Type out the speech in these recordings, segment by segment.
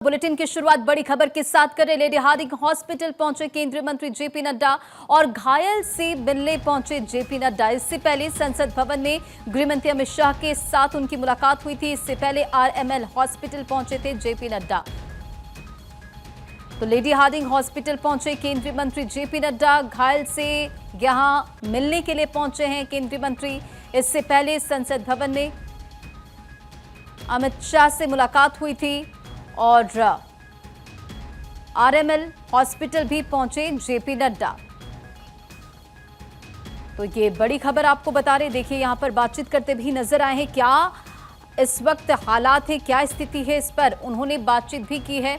Bulletin की शुरुआत बड़ी खबर के साथ करें। लेडी हार्डिंग हॉस्पिटल पहुंचे केंद्रीय मंत्री जेपी नड्डा और घायल से मिलने पहुंचे जेपी नड्डा। इससे पहले संसद भवन में गृहमंत्री अमित शाह के साथ उनकी मुलाकात हुई थी। इससे पहले आरएमएल हॉस्पिटल पहुंचे थे जेपी नड्डा। तो लेडी हार्डिंग हॉस्पिटल पहुंचे केंद्रीय मंत्री जेपी नड्डा, घायल से यहां मिलने के लिए पहुंचे हैं केंद्रीय मंत्री। इससे पहले संसद भवन में अमित शाह से मुलाकात हुई थी और आरएमएल हॉस्पिटल भी पहुंचे जेपी नड्डा। तो ये बड़ी खबर आपको बता रहे। देखिए यहां पर बातचीत करते भी नजर आए हैं। क्या इस वक्त हालात है, क्या स्थिति है, इस पर उन्होंने बातचीत भी की है।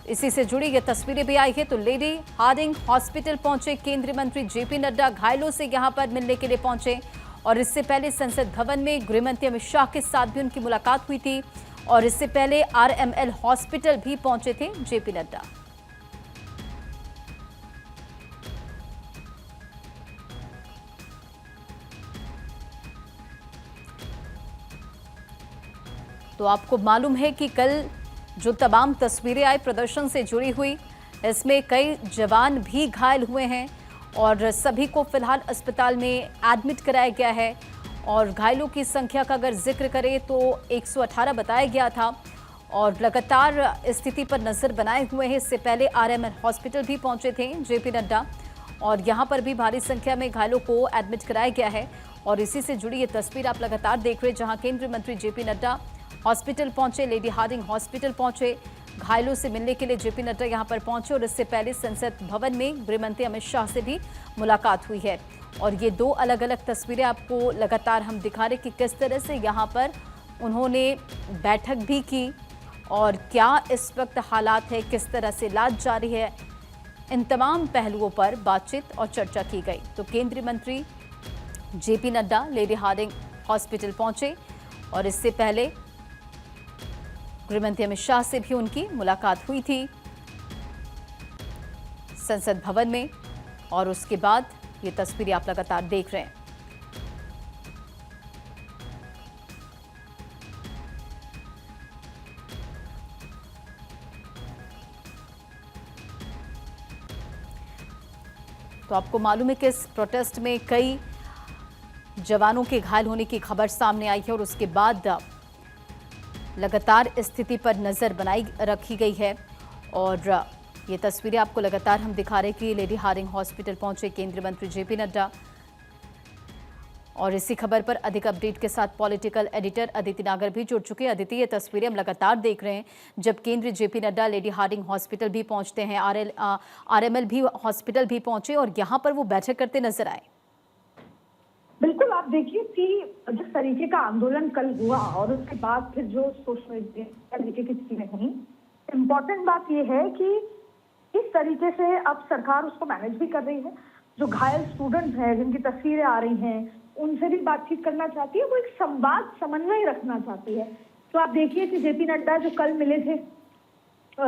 इसी से जुड़ी ये तस्वीरें भी आई है। तो लेडी हार्डिंग हॉस्पिटल पहुंचे केंद्रीय मंत्री जेपी नड्डा, घायलों से यहां पर मिलने के लिए पहुंचे और इससे पहले संसद भवन में गृहमंत्री अमित शाह के साथ भी उनकी मुलाकात हुई थी और इससे पहले आरएमएल हॉस्पिटल भी पहुंचे थे जेपी नड्डा। तो आपको मालूम है कि कल जो तमाम तस्वीरें आई प्रदर्शन से जुड़ी हुई, इसमें कई जवान भी घायल हुए हैं और सभी को फिलहाल अस्पताल में एडमिट कराया गया है। और घायलों की संख्या का अगर जिक्र करें तो 118 बताया गया था और लगातार स्थिति पर नजर बनाए हुए हैं। इससे पहले आरएमएल हॉस्पिटल भी पहुंचे थे जेपी नड्डा और यहां पर भी भारी संख्या में घायलों को एडमिट कराया गया है। और इसी से जुड़ी ये तस्वीर आप लगातार देख रहे हैं, जहां केंद्रीय मंत्री जेपी नड्डा हॉस्पिटल पहुंचे, लेडी हार्डिंग हॉस्पिटल पहुंचे, घायलों से मिलने के लिए जेपी नड्डा यहां पर पहुंचे और इससे पहले संसद भवन में गृहमंत्री अमित शाह से भी मुलाकात हुई है। और ये दो अलग अलग तस्वीरें आपको लगातार हम दिखा रहे कि किस तरह से यहां पर उन्होंने बैठक भी की और क्या इस वक्त हालात है, किस तरह से इलाज जारी है, इन तमाम पहलुओं पर बातचीत और चर्चा की गई। तो केंद्रीय मंत्री JP Nadda Lady Hardinge hospital पहुंचे और इससे पहले गृहमंत्री अमित शाह से भी उनकी मुलाकात हुई थी संसद भवन में और उसके बाद ये तस्वीरें आप लगातार देख रहे हैं। तो आपको मालूम है कि इस प्रोटेस्ट में कई जवानों के घायल होने की खबर सामने आई है और उसके बाद लगातार स्थिति पर नजर बनाई रखी गई है। और ये तस्वीरें आपको लगातार हम दिखा रहे कि लेडी हार्डिंग हॉस्पिटल पहुंचे केंद्रीय मंत्री जेपी नड्डा। और इसी खबर पर अधिक अपडेट के साथ पॉलिटिकल एडिटर अदिति नागर भी जुड़ चुके हैं। अदिति, ये तस्वीरें हम लगातार देख रहे हैं जब केंद्रीय JP Nadda Lady Hardinge hospital भी पहुंचते हैं, आरएमएल भी हॉस्पिटल भी पहुंचे और यहाँ पर वो बैठक करते नजर आए। बिल्कुल, आप देखिए कि जिस तरीके का आंदोलन कल हुआ और उसके बाद फिर जो सोशल तरीके की चीजें हुई, इम्पोर्टेंट बात यह है कि इस तरीके से अब सरकार उसको मैनेज भी कर रही है। जो घायल स्टूडेंट्स हैं जिनकी तस्वीरें आ रही हैं, उनसे भी बातचीत करना चाहती है, वो एक संवाद समन्वय रखना चाहती है। तो आप देखिए कि जेपी नड्डा जो कल मिले थे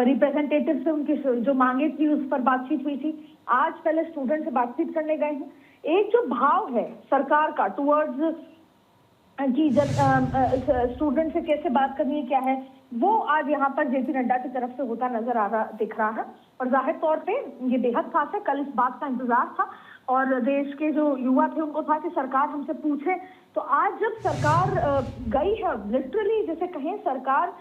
रिप्रेजेंटेटिव से, उनकी जो मांगे थी उस पर बातचीत हुई थी। आज पहले स्टूडेंट से बातचीत करने गए हैं। एक जो भाव है सरकार का टुवर्ड्स कि स्टूडेंट से कैसे बात करनी है, क्या है, वो आज यहाँ पर जेपी नड्डा की तरफ से होता नजर आ रहा दिख रहा है। और जाहिर तौर पे ये बेहद खास है। कल इस बात का इंतजार था और देश के जो युवा थे उनको था कि सरकार हमसे पूछे। तो आज जब सरकार गई है, लिटरली जैसे कहें सरकार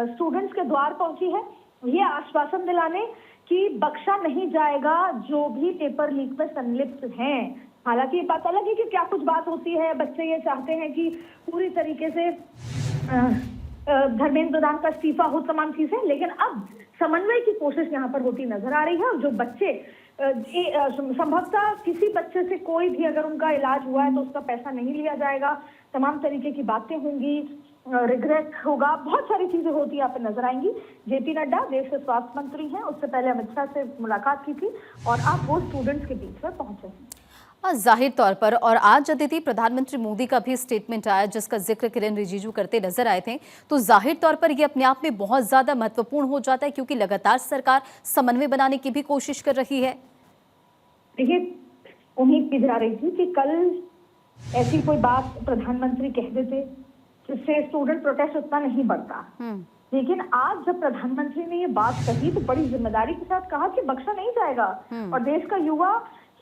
स्टूडेंट्स के द्वार पहुंची है, ये आश्वासन दिलाने कि बख्शा नहीं जाएगा जो भी पेपर लीक में संलिप्त हैं। हालांकि ये बात अलग है कि क्या कुछ बात होती है, बच्चे ये चाहते हैं कि पूरी तरीके से धर्मेंद्र प्रधान का इस्तीफा हो, तमाम चीजें, लेकिन अब समन्वय की कोशिश यहाँ पर होती नजर आ रही है। और जो बच्चे संभवतः किसी बच्चे से कोई भी अगर उनका इलाज हुआ है तो उसका पैसा नहीं लिया जाएगा, तमाम तरीके की बातें होंगी, रिग्रेट होगा, बहुत सारी चीजें होती है यहाँ पे नजर आएंगी। जेपी नड्डा देश के स्वास्थ्य मंत्री हैं, उससे पहले अमित शाह से मुलाकात की थी और अब वो स्टूडेंट्स के बीच में पहुंचे हैं। जाहिर तौर पर। और आज अदिति प्रधानमंत्री मोदी का भी स्टेटमेंट आया जिसका जिक्र किरण रिजिजू करते नजर आए थे। तो जाहिर तौर पर यह अपने आप में बहुत ज्यादा महत्वपूर्ण हो जाता है क्योंकि लगातार सरकार समन्वय बनाने की भी कोशिश कर रही है। देखिए, उम्मीद की जा रही थी कि कल ऐसी कोई बात प्रधानमंत्री कह देते जिससे स्टूडेंट प्रोटेस्ट उतना नहीं बढ़ता। लेकिन आज जब प्रधानमंत्री ने ये बात कही तो बड़ी जिम्मेदारी के साथ कहा कि बख्शा नहीं जाएगा और देश का युवा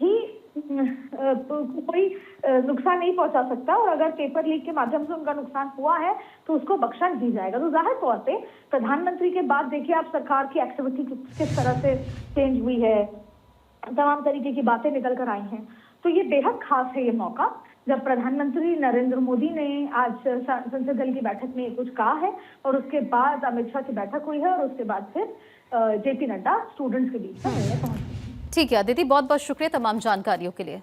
ही कोई नुकसान नहीं पहुंचा सकता, और अगर पेपर लीक के माध्यम से उनका नुकसान हुआ है तो उसको बख्शा नहीं जाएगा। तो जाहिर तौर पे प्रधानमंत्री के बाद देखिए आप सरकार की एक्टिविटी किस तरह से चेंज हुई है, तमाम तरीके की बातें निकल कर आई हैं। तो ये बेहद खास है ये मौका जब प्रधानमंत्री नरेंद्र मोदी ने आज संसद दल की बैठक में कुछ कहा है और उसके बाद अमित शाह की बैठक हुई है और उसके बाद फिर जेपी नड्डा स्टूडेंट्स के बीच में मिलने पहुंचे। ठीक है अदिति, बहुत बहुत शुक्रिया तमाम जानकारियों के लिए।